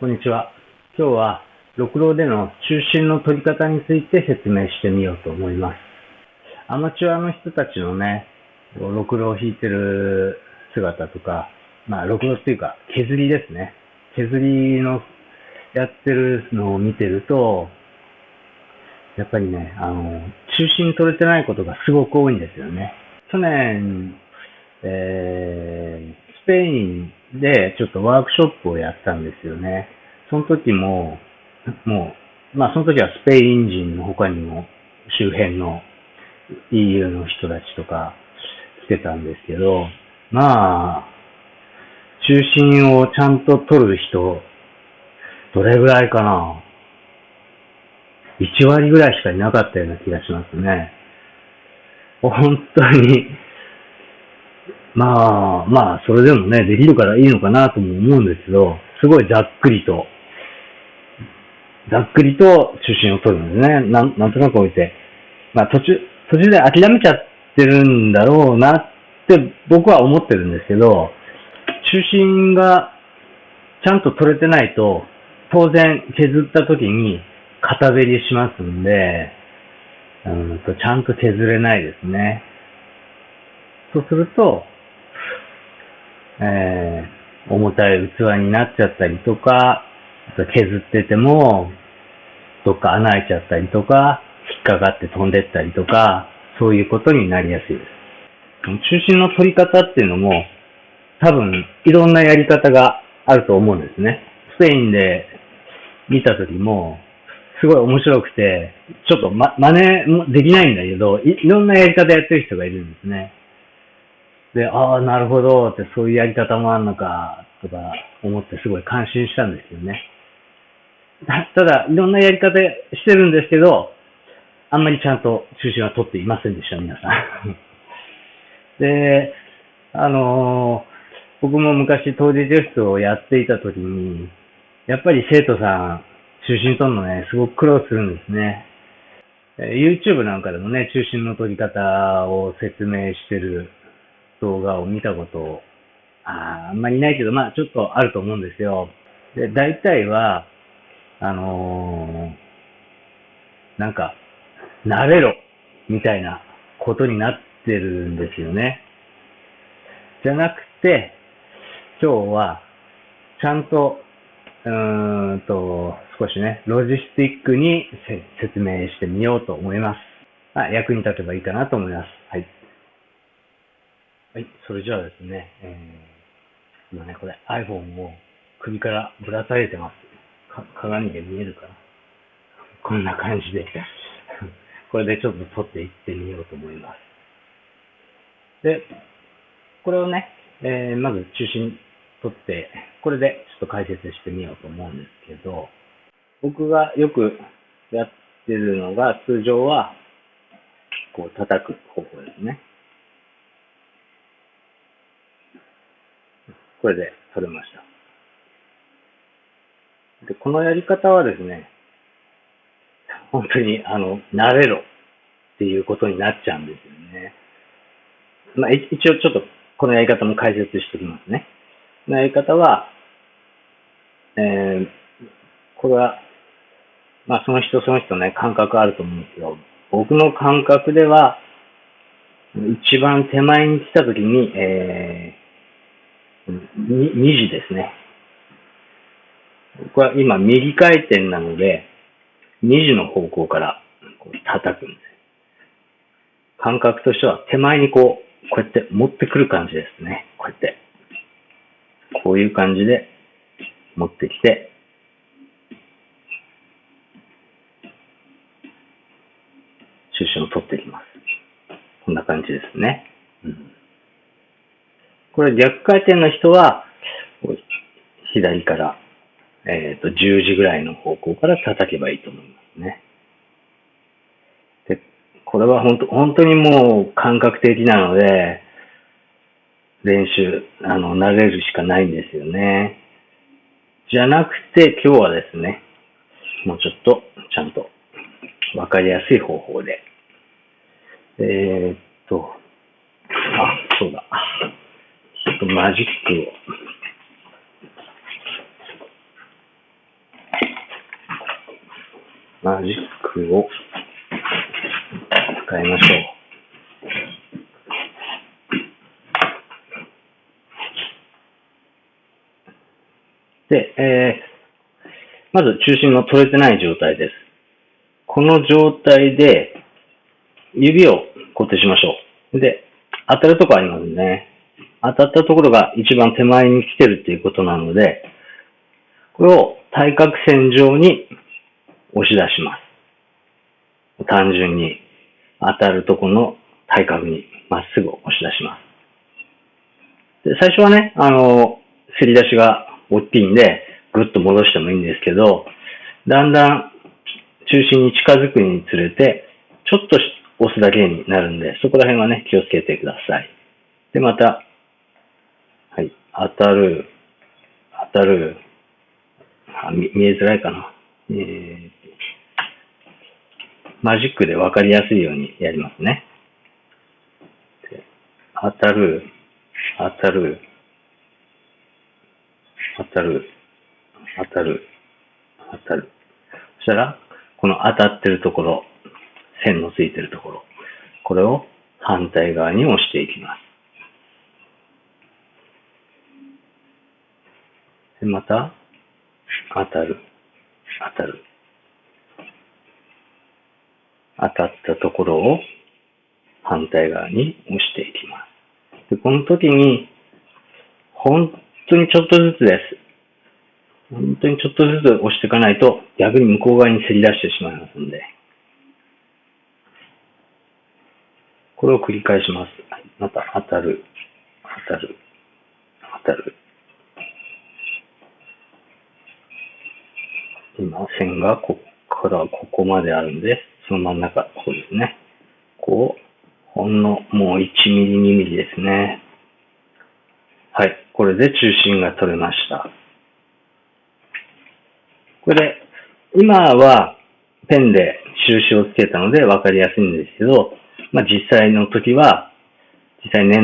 こんにちは。今日は、ろくろでの中心の取り方について説明してみようと思います。アマチュアの人たちのね、ろくろを引いてる姿とか、ろくろっていうか、削りですね。削りのやってるのを見てると、やっぱりね、中心取れてないことがすごく多いんですよね。去年、スペインでちょっとワークショップをやったんですよね。その時も、その時はスペイン人の他にも周辺の EU の人たちとか来てたんですけど、中心をちゃんと取る人、どれぐらいかな？ 1 割ぐらいしかいなかったような気がしますね。本当にそれでもね、できるからいいのかなとも思うんですけど、すごいざっくりと中心を取るんですね。なんとなく置いて。途中で諦めちゃってるんだろうなって僕は思ってるんですけど、中心がちゃんと取れてないと、当然削った時に片べりしますんで、ちゃんと削れないですね。そうすると、重たい器になっちゃったりとか、削ってても、どっか穴開いちゃったりとか、引っかかって飛んでったりとか、そういうことになりやすいです。中心の取り方っていうのも、多分、いろんなやり方があると思うんですね。スペインで見た時も、すごい面白くて、ちょっと真似もできないんだけど、いろんなやり方やってる人がいるんですね。で、ああ、なるほどって、そういうやり方もあるのか、とか思ってすごい感心したんですよね。ただ、いろんなやり方してるんですけど、あんまりちゃんと中心は取っていませんでした、皆さん。で、あのー僕も昔当時テストをやっていた時に、やっぱり生徒さん、中心取るのね、すごく苦労するんですね。YouTube なんかでもね、中心の取り方を説明してる動画を見たことあんまりないけど、ちょっとあると思うんですよ。で、大体は、あのなんか、慣れろ、みたいなことになってるんですよね。じゃなくて、今日は、ちゃんと、少しね、ロジスティックに説明してみようと思います。役に立てばいいかなと思います。はい。はい、それじゃあですね、今ね、これ iPhone を首からぶら下げてます。鏡で見えるかな？こんな感じでこれでちょっと撮っていってみようと思います。で、これをね、まず中心取って、これでちょっと解説してみようと思うんですけど、僕がよくやってるのが、通常は、こう叩く方法ですね。これで取れました。で、このやり方はですね、本当に、慣れろっていうことになっちゃうんですよね。一応ちょっと、このやり方も解説しておきますね。このやり方は、えー、これは、その人その人ね、感覚あると思うんですけど、僕の感覚では、一番手前に来たときに、2時ですね。これは今右回転なので、2時の方向からこう叩くんです。感覚としては手前にこうやって持ってくる感じですね。こうやって。こういう感じで持ってきて、中心を取っていきます。こんな感じですね。これ逆回転の人は、左から、10時ぐらいの方向から叩けばいいと思いますね。で、これは本当にもう感覚的なので、練習、慣れるしかないんですよね。じゃなくて今日はですね、もうちょっとちゃんとわかりやすい方法で。えーっと、そうだ。ちょっとマジックを。マジックを使いましょう。で、まず中心の取れてない状態です。この状態で指を固定しましょう。で、当たるところありますね。当たったところが一番手前に来てるっていうことなので、これを対角線上に押し出します。単純に当たるところの対角にまっすぐ押し出します。で、最初はね、すり出しが大きいんで、ぐっと戻してもいいんですけど、だんだん中心に近づくにつれて、ちょっと押すだけになるんで、そこら辺はね、気をつけてください。で、また、はい、当たる、見えづらいかな。マジックでわかりやすいようにやりますね。当たる、当たる、当たる、当たる、当たる。そしたら、この当たってるところ、線のついてるところ、これを反対側に押していきます。で、また、当たる、当たる。当たったところを反対側に押していきます。で、この時に、本当にちょっとずつです。本当にちょっとずつ押していかないと、逆に向こう側にせり出してしまいますので、これを繰り返します。また、当たる、当たる、当たる。今、線がここからここまであるんで、その真ん中、ここですね。こう、ほんのもう1ミリ、2ミリですね。はい。これで中心が取れました。これで、今はペンで印をつけたので分かりやすいんですけど、実際粘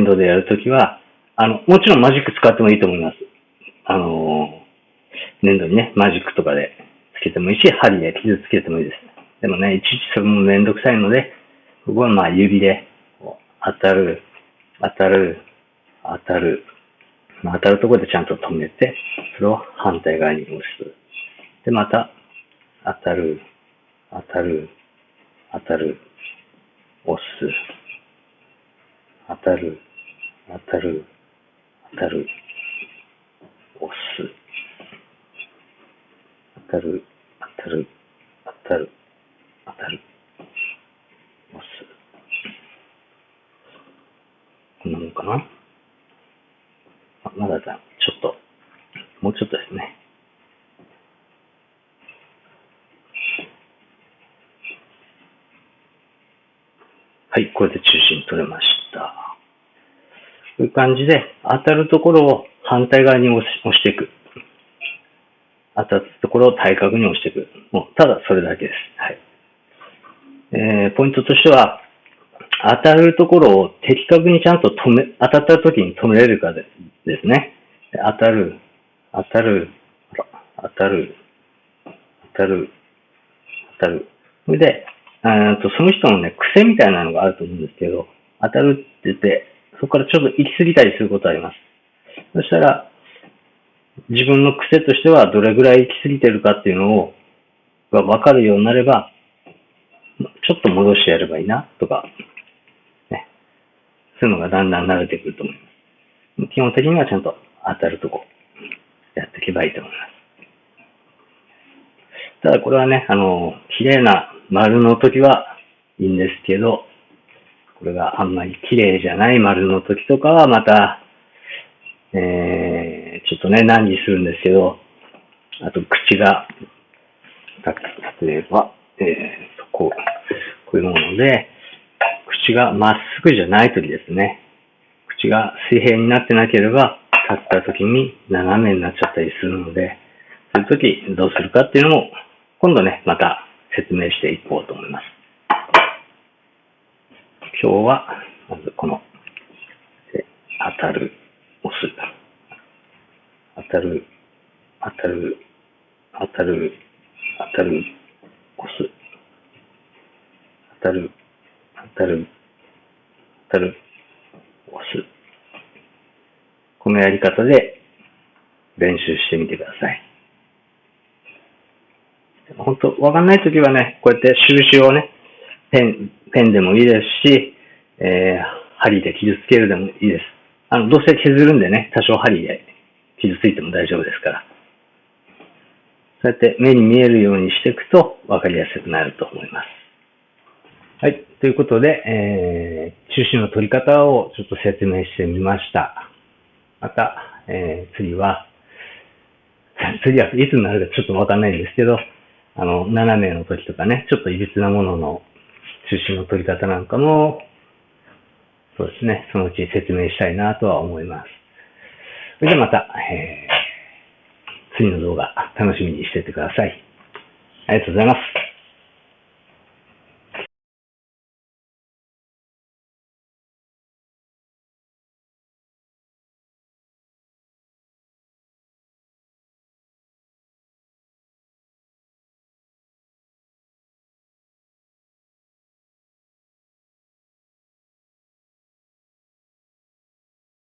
土でやるときは、もちろんマジック使ってもいいと思います。粘土にね、マジックとかでつけてもいいし、針で傷つけてもいいです。でもね、いちいちそれもめんどくさいので、ここは指で当たる、当たる、当たる、当たるところでちゃんと止めて、それを反対側に押す。で、また、当たる、当たる、当たる、押す。当たる、当たる、当たる、押す。当たる、当たる、当たる、当たる、押す。こんなもんかな。まだちょっと、もうちょっとですね。はい、これで中心取れました。こういう感じで、当たるところを反対側に押していく。当たったところを対角に押していく。もう、ただそれだけです。はい。ポイントとしては、当たるところを的確にちゃんと当たった時に止めれるかですね。当たる、当たる、当たる、当たる、当たる。それで、その人のね、癖みたいなのがあると思うんですけど、当たるって言って、そこからちょっと行き過ぎたりすることあります。そしたら、自分の癖としてはどれぐらい行き過ぎてるかっていうのを、が分かるようになれば、ちょっと戻してやればいいな、とか、ね。そういうのがだんだん慣れてくると思います。基本的にはちゃんと当たるとこ、やっていけばいいと思います。ただこれはね、綺麗な丸の時はいいんですけど、これがあんまり綺麗じゃない丸の時とかはまた、ちょっとね、難儀するんですけど、あと口が、例えば、こういうもので、口がまっすぐじゃない時ですね。口が水平になってなければ、立った時に斜めになっちゃったりするので、そういう時どうするかっていうのも、今度ね、また説明していこうと思います。今日は、まずこの、当たる、押す。当たる、当たる、当たる、当たる、押す。たる、当たる、当たる、押す。このやり方で練習してみてください。本当、わかんないときはね、こうやって印をね、ペンでもいいですし、針で傷つけるでもいいです。どうせ削るんでね、多少針で傷ついても大丈夫ですから。そうやって目に見えるようにしていくと分かりやすくなると思います。はい。ということで、中心の取り方をちょっと説明してみました。また、次はいつになるかちょっとわかんないんですけど、斜めの時とかね、ちょっといびつなものの中心の取り方なんかも、そうですね、そのうち説明したいなとは思います。それではまた、次の動画楽しみにしていてください。ありがとうございます。